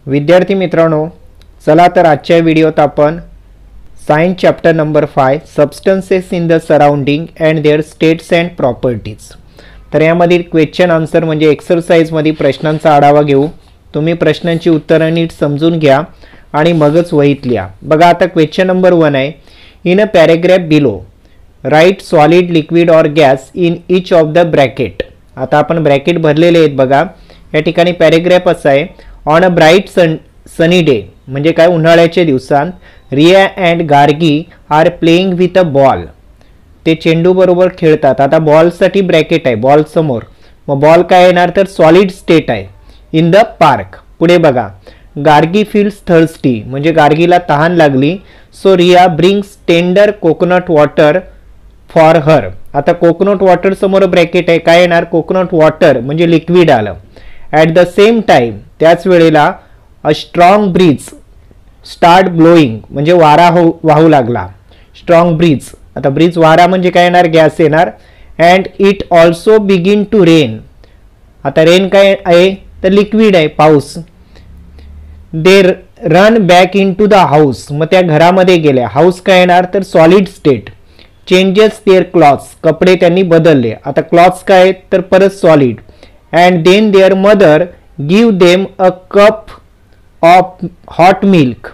विद्यार्थी मित्रांनो, चला तर आजच्या व्हिडिओत आपण science chapter number 5 substances in the surrounding and their states and properties, तर यामधील क्वेश्चन आन्सर म्हणजे एक्सरसाइजमध्ये प्रश्नांचा आढावा घेऊ. तुम्ही प्रश्नांची उत्तरे नीट समजून घ्या आणि मगच वहीत लिहा. बघा, आता क्वेश्चन नंबर 1 आहे. In a paragraph below write solid liquid or gas in each of the bracket. आता आपण ब्रॅकेट भरलेले आहेत. बघा, या ठिकाणी पॅराग्राफ असा आहे. On a bright sunny day म्हणजे काय, उन्हाळ्याच्या दिवसांत Riya and Gargi are playing with a ball. ते चेंडू बरोबर खेळतात. आता बॉलसाठी ब्रॅकेट आहे, बॉल समोर, मग बॉल काय येणार तर सॉलिड स्टेट आहे. In the park. पुढे बघा, गार्गी फील्स थर्स्टी म्हणजे गार्गीला तहान लागली. So Riya brings tender coconut water for her. आता कोकोनट वॉटर समोर ब्रॅकेट आहे, काय येणार कोकोनट वॉटर म्हणजे लिक्विड आलं. ॲट द सेम टाइम त्याच वेळेला a strong breeze start blowing म्हणजे वारा वाहू लागला. स्ट्रॉंग ब्रीज, आता ब्रीज वारा म्हणजे काय येणार गॅस येणार. And it also begin to rain. आता रेन काय आहे तर लिक्विड आहे, पाऊस. They run back in to the house. मग त्या घरामध्ये गेल्या. हाऊस काय येणार तर solid state. Changes their clothes कपडे त्यांनी बदलले. आता क्लॉथ्स काय तर परत solid. And then their mother give them a cup of hot milk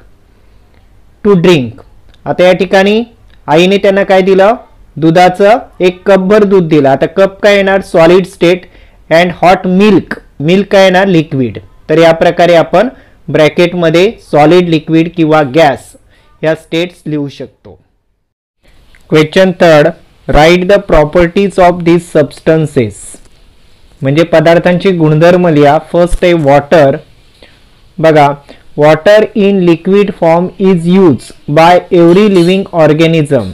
to drink. आता या ठिकाणी आईने त्यांना काय दिलं, दुधाचं एक कपभर दूध दिलं. आता कप काय येणार solid state and hot milk, milk काय येणार लिक्विड. तर या प्रकारे आपण ब्रॅकेटमध्ये सॉलिड, लिक्विड किंवा गॅस या स्टेट्स लिहू शकतो. Question 3, write the properties of this substances म्हणजे पदार्थांचे गुणधर्म लिहा. फर्स्ट आहे वॉटर. बघा, water in liquid form is use by every living organism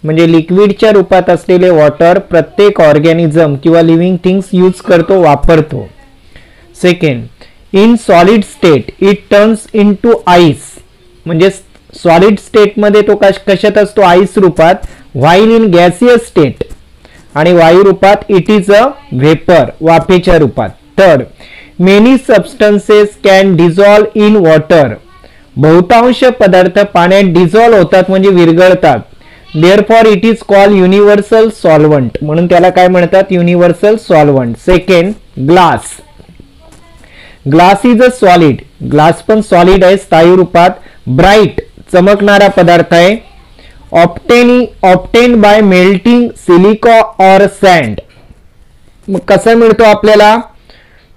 म्हणजे लिक्विडच्या रूपात असलेले वॉटर प्रत्येक ऑर्गॅनिझम किंवा लिव्हिंग थिंग्स यूज करतो, वापरतो. Second, in solid state it turns in to ice म्हणजे सॉलिड स्टेटमध्ये तो कशात असतो आईस रूपात. व्हाईल इन गॅसियस स्टेट आणि वायू रूपात इट इज अ व्हेपर वाफेच्या रूपात. Third, many substances can dissolve in water बहुतांश पदार्थ पाण्यात डिझॉल्व होतात म्हणजे विरघळतात. Therefore it is called universal solvent म्हणून त्याला काय म्हणतात universal solvent. Second, glass. Glass is a solid. Glass पण सॉलिड आहे स्थायू रूपात. ब्राईट चमकणारा पदार्थ आहे. Obtain by melting silica or sand. मग कसा मिळतो आपल्याला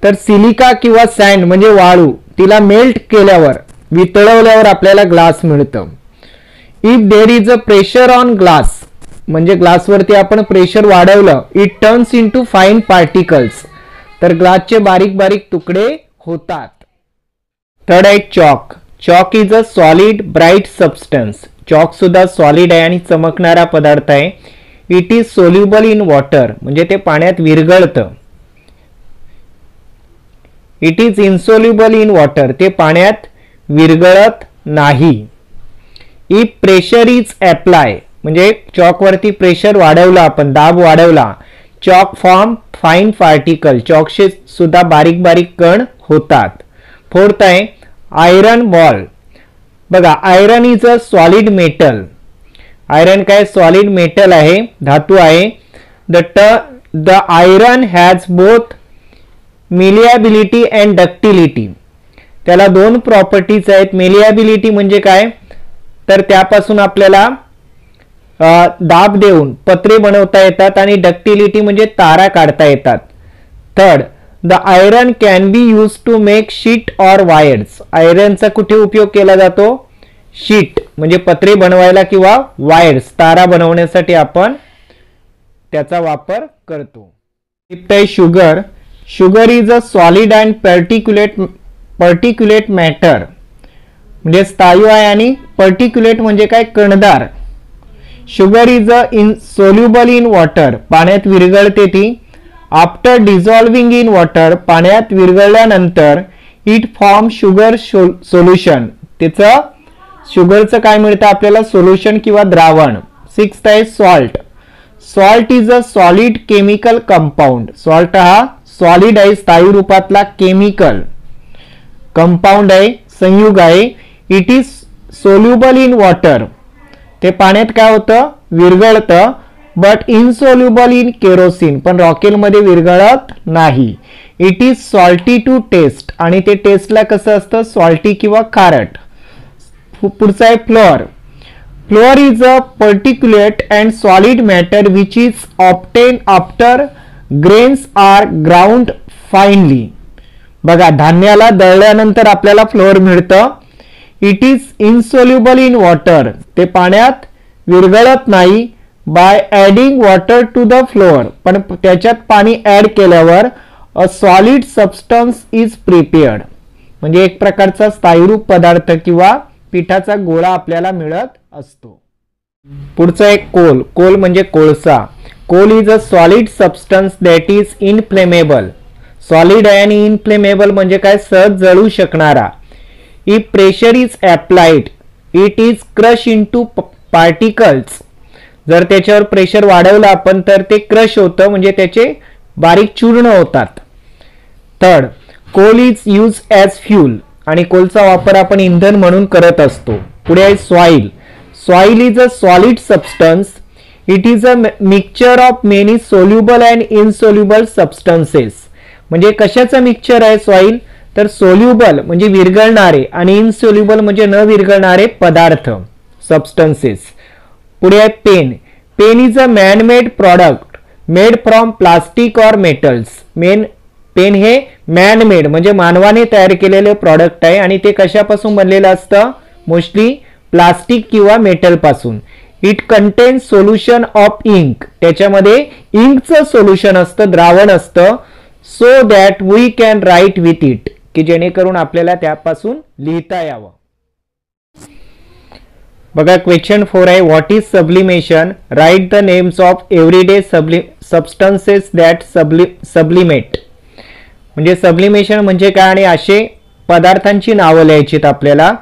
तर सिलिका किंवा सँड म्हणजे वाळू, तिला मेल्ट केल्यावर वितळवल्यावर आपल्याला ग्लास मिळतं. If there is a pressure on glass म्हणजे ग्लासवरती आपण प्रेशर वाढवलं, it turns in to fine particles तर ग्लासचे बारीक बारीक तुकडे होतात. थर्ड आहे chalk. Chalk is a solid bright substance. Chalk सुद्धा सॉलिड आहे आणि चमकणारा पदार्थ आहे. It is soluble in water म्हणजे ते पाण्यात विरघळतं. It is insoluble in water ते पाण्यात विरघळत नाही. इफ प्रेशर इज अप्लाय म्हणजे चॉकवरती प्रेशर वाढवला, आपण दाब वाढवला, चॉक फॉर्म फाईन पार्टिकल चॉकचे सुद्धा बारीक बारीक कण होतात. फोर्थ आहे आयरन बॉल. बघा, iron is a solid metal. Iron काय सॉलिड मेटल आहे, धातू आहे. The iron has both malleability and ductility. त्याला दोन प्रॉपर्टीज आहेत. मेलिएबिलिटी म्हणजे काय तर त्यापासून आपल्याला दाब देऊन पत्रे बनवता येतात आणि डक्टिलिटी म्हणजे तारा काढता येतात. Third, the iron can be use to make sheet or wires. आयरनचा कुठे उपयोग केला जातो शीट म्हणजे पत्रे बनवायला किंवा वायर्स तारा बनवण्यासाठी आपण त्याचा वापर करतो. फिफ्थ आहे sugar. Sugar is a solid and particulate matter म्हणजे स्थायू आहे आणि पर्टिक्युलेट म्हणजे काय कणदार. Sugar is a soluble in water पाण्यात विरघळते ती. आफ्टर डिझॉल्विंग इन वॉटर पाण्यात विरघळल्यानंतर इट फॉर्म शुगर सोल्युशन त्याचं शुगरचं काय मिळतं आपल्याला सोल्युशन किंवा द्रावण. सिक्स्थ आहे salt. Salt is a solid chemical compound. Salt हा सॉलिड आहे स्थायू रूपातला केमिकल. कंपाऊंड आहे, संयुग आहे. It is soluble in water, ते पाण्यात काय होतं, विरघळतं. बट इनसोल्युबल इन केरोसिन, पण रॉकेलमध्ये विरघळत नाही. It is salty to taste, आणि ते टेस्टला कसं असतं, सॉल्टी किंवा खारट. पुढचा आहे flour. Flour is a particulate and solid matter which is obtain after grains are ground finely. बघा, धान्याला दळल्यानंतर आपल्याला फ्लोअर मिळतं. It is insoluble in water, ते पाण्यात विरघळत नाही. By adding water to the flour, पण त्याच्यात पाणी ॲड केल्यावर a solid substance is prepared, म्हणजे एक प्रकारचा स्थायीरूप पदार्थ किंवा पिठाचा गोळा आपल्याला मिळत असतो. पुढचा एक कोल. कोल म्हणजे कोळसा. Coal is a solid substance that is inflammable. Solid आहे आणि इनफ्लेमेबल म्हणजे काय, सहज जळू शकणारा. If pressure is applied it is crush into particles. जर त्याच्यावर प्रेशर वाढवलं आपण तर ते क्रश होतं, म्हणजे त्याचे बारीक चूर्ण होतात. Third, coal is use as fuel, आणि कोलचा वापर आपण इंधन म्हणून करत असतो. पुढे आहे soil. Soil is a solid substance. It is a mixture of many soluble and insoluble substances. म्हणजे कशाचं मिक्सचर आहे सॉइल, तर सोल्युबल म्हणजे विरघळणारे आणि इनसोल्युबल म्हणजे न विरघळणारे पदार्थ, सबस्टन्सेस. पुढे आहे pen. Pen is a man made product made from plastic or metals. Pen हे मॅन मेड म्हणजे मानवाने तयार केलेले प्रॉडक्ट आहे, आणि ते कशापासून बनलेलं असतं, मोस्टली प्लास्टिक किंवा मेटल पासून. It contains solution of ink, त्याच्यामध्ये इंकचं सोल्युशन असतं, द्रावण असतं. So that we can write with it, की जेणेकरून आपल्याला त्यापासून लिहिता यावं. बघा, क्वेश्चन 4 आहे, what is sublimation. Write the names of everyday substances that sublimate. म्हणजे सब्लिमेशन म्हणजे काय, आणि असे पदार्थांची नावं लिहायचीत आपल्याला.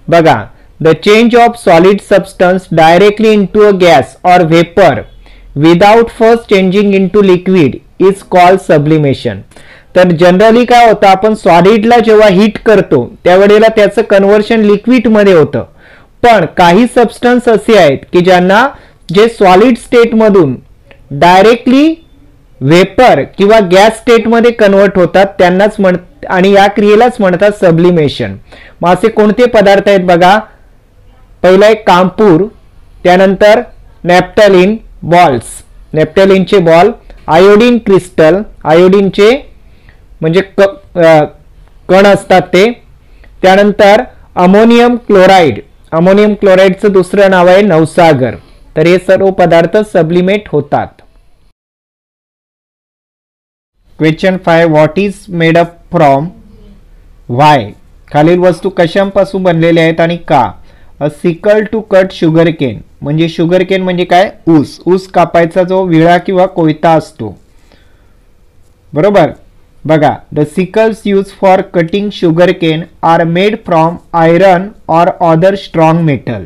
बघा, the change of solid substance directly into a gas or vapour without first changing into liquid is called sublimation. तर जनरली काय होतं, आपण सॉलिडला जेव्हा हीट करतो त्यावेळेला त्याचं कन्व्हर्शन लिक्विडमध्ये होतं. पण काही सबस्टन्स असे आहेत की ज्यांना जे सॉलिड स्टेटमधून डायरेक्टली व्हेपर किंवा गॅस स्टेटमध्ये कन्वर्ट होतात त्यांनाच आणि या क्रियेलाच म्हणतात सब्लिमेशन. मग असे कोणते पदार्थ आहेत बघा, पहिला एक कांपूर, त्यानंतर नॅफ्थलिन बॉल्स, नॅफ्थलिनचे बॉल, आयोडीन क्रिस्टल, आयोडीनचे म्हणजे कण असतात ते, त्यानंतर अमोनियम क्लोराईड, अमोनियम क्लोराईडचं दुसरं नाव आहे नवसागर. तर हे सर्व पदार्थ सब्लिमेट होतात. Question 5, what is made up from. Why, खालील वस्तू कशापासून बनलेल्या आहेत आणि का. A sickle to cut sugar cane, म्हणजे शुगर केन म्हणजे काय, ऊस. ऊस कापायचा जो विळा किंवा कोयता असतो, बरोबर. बघा, the sickles use for cutting sugar cane are made from iron or other strong metal.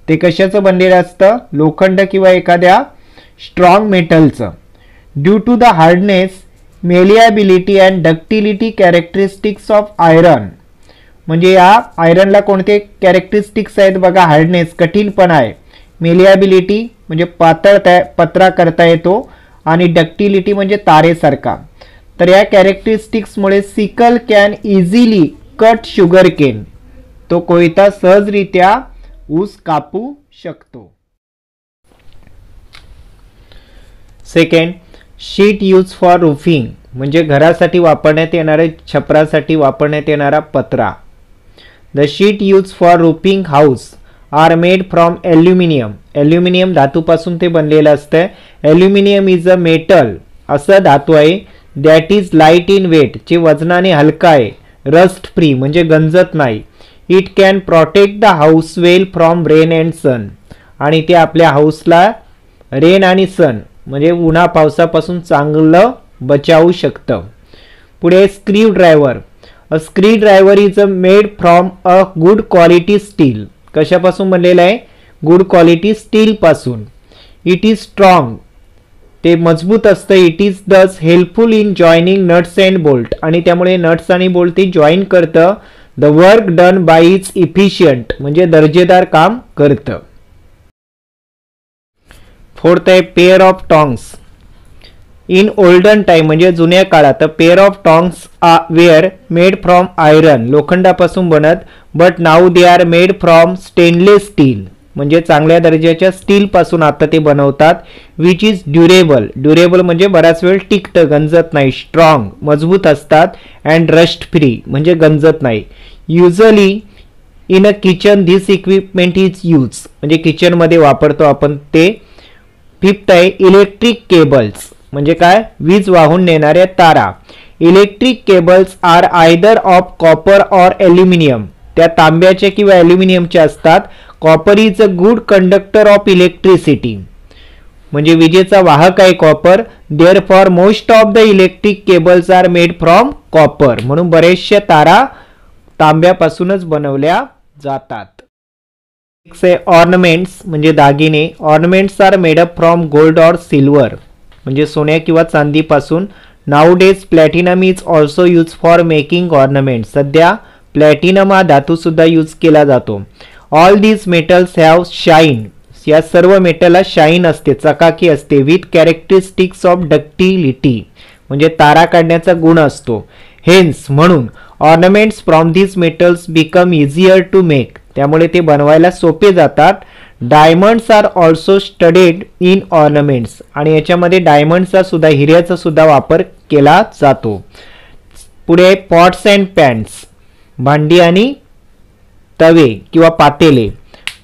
ते कशाचं बनलेलं असतं, लोखंड किंवा एखाद्या स्ट्रॉंग मेटलचं. Due to the hardness, malleability and ductility characteristics of iron. म्हणजे या आयरनला कोणते कॅरेक्टरिस्टिक्स आहेत बघा, हार्डनेस कठीणपणा आहे, मेलिएबिलिटी म्हणजे पत्रा करता येतो, आणि डक्टिलिटी म्हणजे तारेसारखा. तर या कॅरेक्टरिस्टिक्समुळे sickle can easily cut sugar cane, तो कोयता सहजरित्या ऊस कापू शकतो. Second, sheet use for roofing, म्हणजे घरासाठी वापरण्यात येणारे, छपरासाठी वापरण्यात येणारा पत्रा. The sheet use for roofing house are made from aluminium. Aluminium धातूपासून ते बनलेलं असतं. ॲल्युमिनियम इज अ मेटल, असं धातू आहे, that is light in weight, जे वजनाने हलका आहे, रस्ट फ्री म्हणजे गंजत नाही. It can protect the house well from rain and sun, आणि ते आपल्या हाऊसला रेन आणि सन म्हणजे उन्हा पावसापासून चांगलं बचावू शकतं. पुढे screw driver. A screw driver is a made from a good quality steel. कशापासून बनलेलं आहे, गुड क्वालिटी स्टील पासून. इट इज स्ट्रॉंग, ते मजबूत असतं. It is thus helpful in joining nuts and bolt, आणि त्यामुळे नट्स आणि बोल्ट ते जॉईन करतं. The work done by is efficient म्हणजे दर्जेदार काम करतं. फोर्थ आहे pair of tongs. In olden time म्हणजे जुन्या काळात pair of टॉंग्स wear made from iron लोखंडापासून बनत, but now they are made from stainless steel म्हणजे चांगल्या दर्जाच्या स्टील पासून आता ते बनवतात. Which is durable. ड्युरेबल म्हणजे बराच वेळ टिकतं, गंजत नाही. स्ट्रॉंग मजबूत असतात. अँड रस्ट फ्री म्हणजे गंजत नाही. Usually in a kitchen this equipment is use म्हणजे किचनमध्ये वापरतो आपण ते. फिफ्थ आहे इलेक्ट्रिक केबल्स म्हणजे काय, वीज वाहून नेणाऱ्या तारा. Electric cables are either of copper or aluminium त्या तांब्याच्या किंवा ॲल्युमिनियमच्या असतात. Copper is a good conductor of electricity म्हणजे विजेचा वाहक आहे copper. Therefore most of the electric cables are made from copper म्हणून बरेचशा तारा तांब्यापासूनच बनवल्या जातात. ऑर्नामेंट्स म्हणजे दागिने. Ornaments are made up from gold or silver म्हणजे सोन्या किंवा चांदीपासून. Nowadays platinum is also use for making ornaments सध्या प्लॅटिनम हा धातू सुद्धा यूज केला जातो. All these metals have shine या सर्व मेटलला शाईन असते, चकाकी असते. विथ कॅरेक्टरिस्टिक्स ऑफ डक्टिलिटी म्हणजे तारा काढण्याचा गुण असतो. हेन्स म्हणून ornaments from these metals become easier to make त्यामुळे ते बनवायला सोपे जातात. Diamonds are also studded in ornaments आणि याच्यामध्ये डायमंडचा सुद्धा हिऱ्याचा सुद्धा वापर केला जातो. पुढे पॉट्स अँड पॅन्स भांडी आणि तवे किंवा पातेले.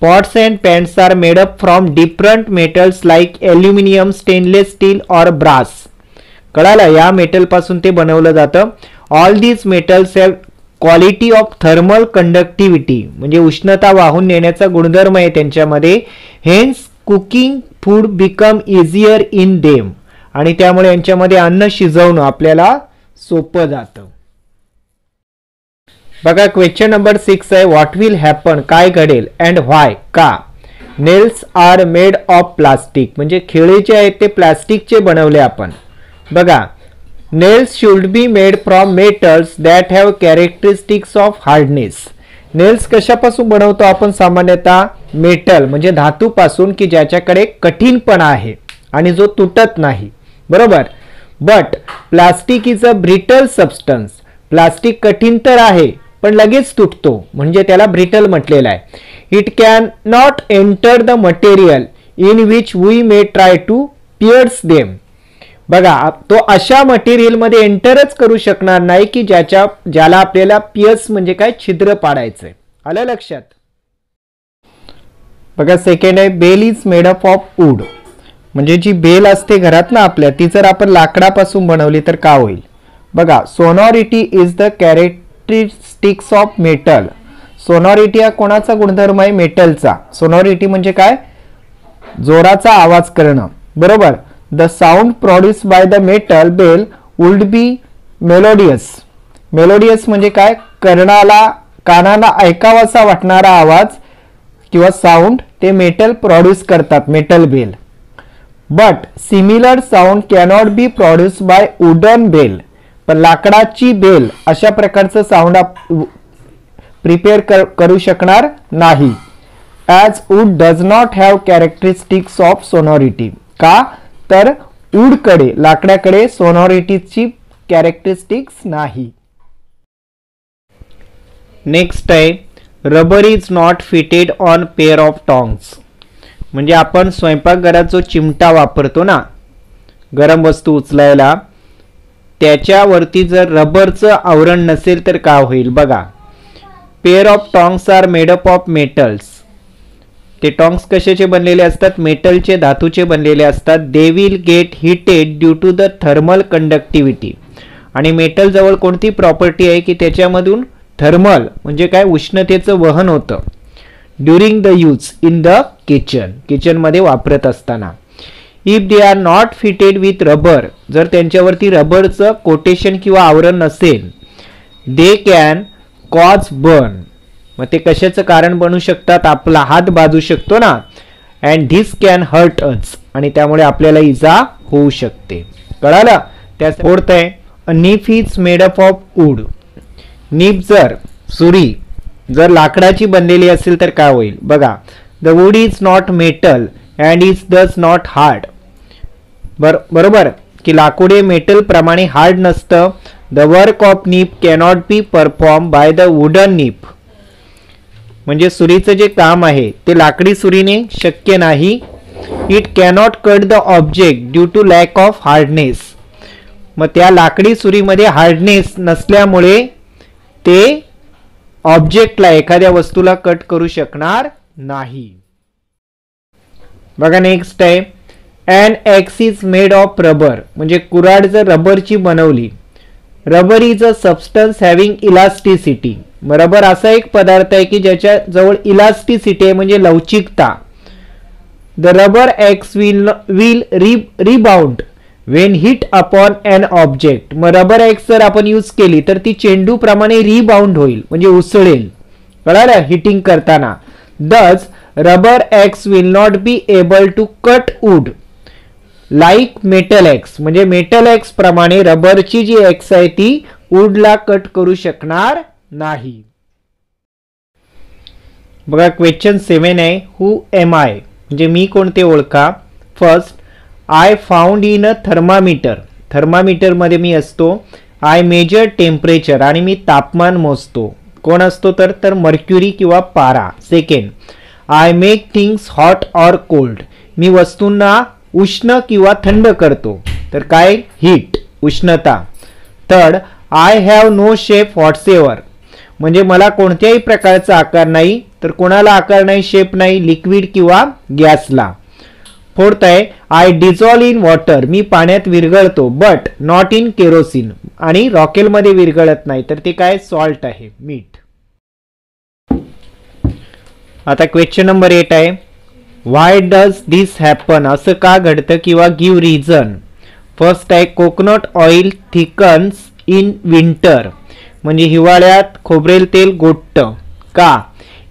Pots and pans are made up from different metals like aluminium, stainless steel or brass. कळालं, या मेटल पासून ते बनवलं जातं. All these metals have quality of thermal conductivity म्हणजे उष्णता वाहून नेण्याचा गुणधर्म आहे त्यांच्यामध्ये. Hence cooking food become easier in them आणि त्यामुळे यांच्यामध्ये अन्न शिजवणं आपल्याला सोपं जातं. बघा क्वेश्चन नंबर 6 आहे व्हॉट विल हॅपन काय घडेल अँड व्हाय का. Nails are made of plastic म्हणजे खेळे जे आहेत ते प्लास्टिकचे बनवले आपण. बघा nails should be made from metals that have characteristics of hardness. Nails कशापासून बनवतो आपण सामान्यतः मेटल म्हणजे धातूपासून की ज्याच्याकडे कठीणपणा आहे आणि जो तुटत नाही बरोबर. But plastic is a brittle substance plastic कठीण तर आहे पण लगेच तुटतो म्हणजे त्याला ब्रिटल म्हटलेलं आहे. It can not enter the material in which we may try to pierce them. बघा तो अशा मटेरियल मध्ये एंटरच करू शकणार नाही की ज्याला आपल्याला पियर्स म्हणजे काय छिद्र पाडायचंय. आलं लक्षात. बघा सेकंड आहे bell is made up of wood म्हणजे जी बेल असते घरात ना आपल्या ती जर आपण लाकडापासून बनवली तर काय होईल. बघा sonority is the characteristics of metal. Sonority हा कोणाचा गुणधर्म आहे मेटलचा. सोनॉरिटी म्हणजे काय जोराचा आवाज करणं बरोबर. The sound produced by the metal bell would be melodious. Melodious म्हणजे काय कानाला ऐकावासा वाटणारा आवाज किंवा साऊंड ते मेटल प्रोड्यूस करतात metal bell. But similar sound cannot be produce by wooden bell. पण लाकडाची बेल अशा प्रकारचं साऊंड प्रिपेअर करू शकणार नाही. As wood does not have characteristics of sonority. का तर वूडकडे लाकडाकडे सोनॉरिटीची कॅरेक्टरिस्टिक्स नाही. नेक्स्ट आहे rubber is not fitted on pair of tongs म्हणजे आपण स्वयंपाकघरात जो चिमटा वापरतो ना गरम वस्तू उचलायला त्याच्यावरती जर रबरचं आवरण नसेल तर काय होईल. बघा pair of tongs are made up of metals. ते टॉंग्स कशाचे बनलेले असतात मेटलचे धातूचे बनलेले असतात. They will get heated due to the thermal conductivity आणि मेटल जवळ कोणती प्रॉपर्टी आहे की त्याच्यामधून थर्मल म्हणजे काय उष्णतेचं वहन होतं. During the use in the किचनमध्ये वापरत असताना. If they are not fitted with rubber जर त्यांच्यावरती रबरचं कोटेशन किंवा आवरण नसेल दे कॅन कॉज बर्न मग ते कशाचं कारण बनू शकतात आपला हात बाजू शकतो ना. And this can hurt us आणि त्यामुळे आपल्याला इजा होऊ शकते. कळालं. त्या फोर्थ आहे knife is made up of wood. Knife जर सुरी जर लाकडाची बनलेली असेल तर काय होईल बघा. The wood is not metal and is thus not hard. बरोबर की लाकूड हे मेटल प्रमाणे हार्ड नसतं. The work of knife cannot be perform by the wooden knife. म्हणजे सुरीचं जे काम आहे ते लाकडी सुरीने शक्य नाही. It cannot cut the object due to lack of hardness. मग त्या लाकडी सुरीमध्ये हार्डनेस नसल्यामुळे ते ऑब्जेक्टला एखाद्या वस्तूला कट करू शकणार नाही. बघा नेक्स्ट आहे an axe is made of rubber. म्हणजे कुऱ्हाड जर रबरची बनवली. Rubber is a substance having elasticity. Rubber असा एक पदार्थ आहे की ज्याच्या जवळ इलास्टिसिटी आहे म्हणजे लवचिकता. The rubber axe will rebound Wien hit upon an object. मग रबर एक्स जर आपण यूज केली तर ती चेंडू प्रमाणे रिबाउंड होईल म्हणजे उसळेल. कळालं हिटिंग करताना. Thus rubber axe will not be able to cut wood like metal axe. म्हणजे मेटल एक्स प्रमाणे रबरची जी एक्स आहे ती वूडला कट करू शकणार नाही. बघा क्वेश्चन 7 आहे हु एम आय. म्हणजे मी कोणते ओळखा. First I found in a thermometer. Thermometer मध्ये मी असतो. आय मेजर टेम्परेचर आणि मी तापमान मोजतो. कोण असतो तर मर्क्युरी किंवा पारा. Second I make things hot or cold. मी वस्तूंना उष्ण किंवा थंड करतो तर काय हीट उष्णता. Third I have no shape whatsoever. म्हणजे मला कोणत्याही प्रकारचा आकार नाही. तर कोणाला आकार नाही शेप नाही लिक्विड किंवा गॅसला. फोर्थ आहे आय डिझॉल्व इन वॉटर. मी पाण्यात विरघळतो बट नॉट इन केरोसिन. आणि रॉकेलमध्ये विरघळत नाही तर ते काय सॉल्ट आहे मीठ. आता क्वेश्चन नंबर 8 आहे व्हाय डज दिस हॅपन. असं का घडतं किंवा गिव्ह रिझन. फर्स्ट आहे coconut oil thickens in winter. म्हणजे हिवाळ्यात खोबरेल तेल गोठतं का.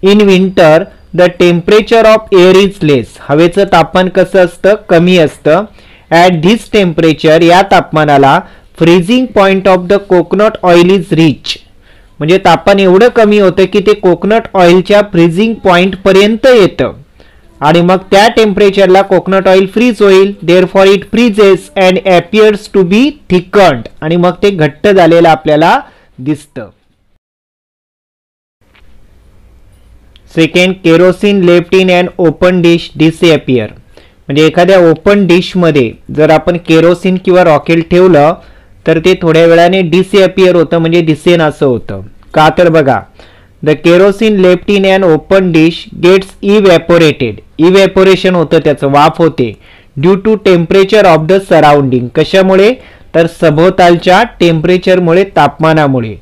In winter the temperature of air is less. हवेचं तापमान कसं असतं कमी असतं. ॲट धिस टेम्परेचर या तापमानाला freezing point of the coconut oil is rich. म्हणजे तापमान एवढं कमी होतं की ते कोकोनट ऑइलच्या फ्रीजिंग पॉइंट पर्यंत येतं आणि मग त्या टेम्परेचरला कोकोनट ऑइल फ्रीज होईल. Therefore it freezes and appears to be thickened. आणि मग ते घट्ट झालेलं आपल्याला दिसतं. Second kerosene left in and open dish disappear. म्हणजे एखाद्या ओपन डिश मध्ये जर आपण केरोसिन किंवा रॉकेल ठेवलं तर ते थोड्या वेळाने डिसअपियर होतं म्हणजे दिसेन असं होतं. का तर बघा the kerosene left in and open dish gets evaporated. Evaporation होतं त्याचं वाफ होते. Due to temperature of the surrounding. कशामुळे तर सभोवतालच्या टेम्परेचरमुळे तापमानामुळे.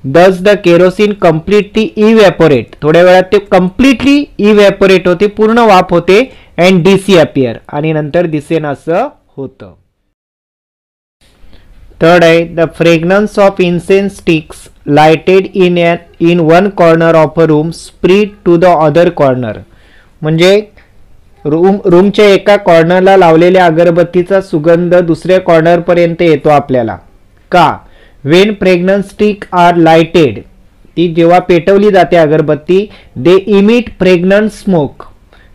दस द केरोसिन कम्प्लिटली इव्हॅपोरेट. थोड्या वेळात ते कम्प्लिटली इव्हॅपोरेट होते पूर्ण वाफ होते अँड डिसअपियर आणि नंतर दिसेन असं होतं. थर्ड आहे the fragrance of incense sticks lighted in one corner of a room spread to the other corner. म्हणजे रूमच्या एका कॉर्नरला लावलेल्या अगरबत्तीचा सुगंध दुसऱ्या कॉर्नर पर्यंत येतो आपल्याला. का when fragrance stick are lighted. ती जेव्हा पेटवली जाते अगरबत्ती दे इमिट फ्रेग्रन्स स्मोक.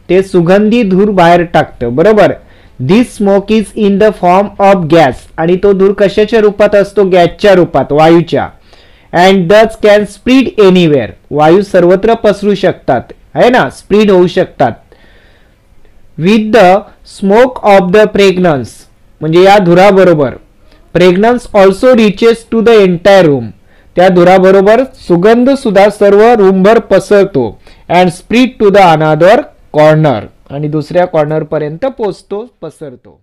ते सुगंधी धूर बाहेर टाकतं बरोबर. This smoke is in the form of gas. आणि तो धूर कशाच्या रूपात असतो गॅसच्या रूपात वायूच्या. अँड दस कॅन स्प्रीड एनिवेअर. वायू सर्वत्र पसरू शकतात आहे ना स्प्रीड होऊ शकतात. With the smoke of the fragrance. म्हणजे या धुराबरोबर fragrance also reaches to the entire room. त्या धुराबरोबर सुगंध सुद्धा सर्व रूमभर पसरतो. And spread to the another corner. आणि दुसऱ्या कॉर्नर पर्यंत पोहोचतो पसरतो.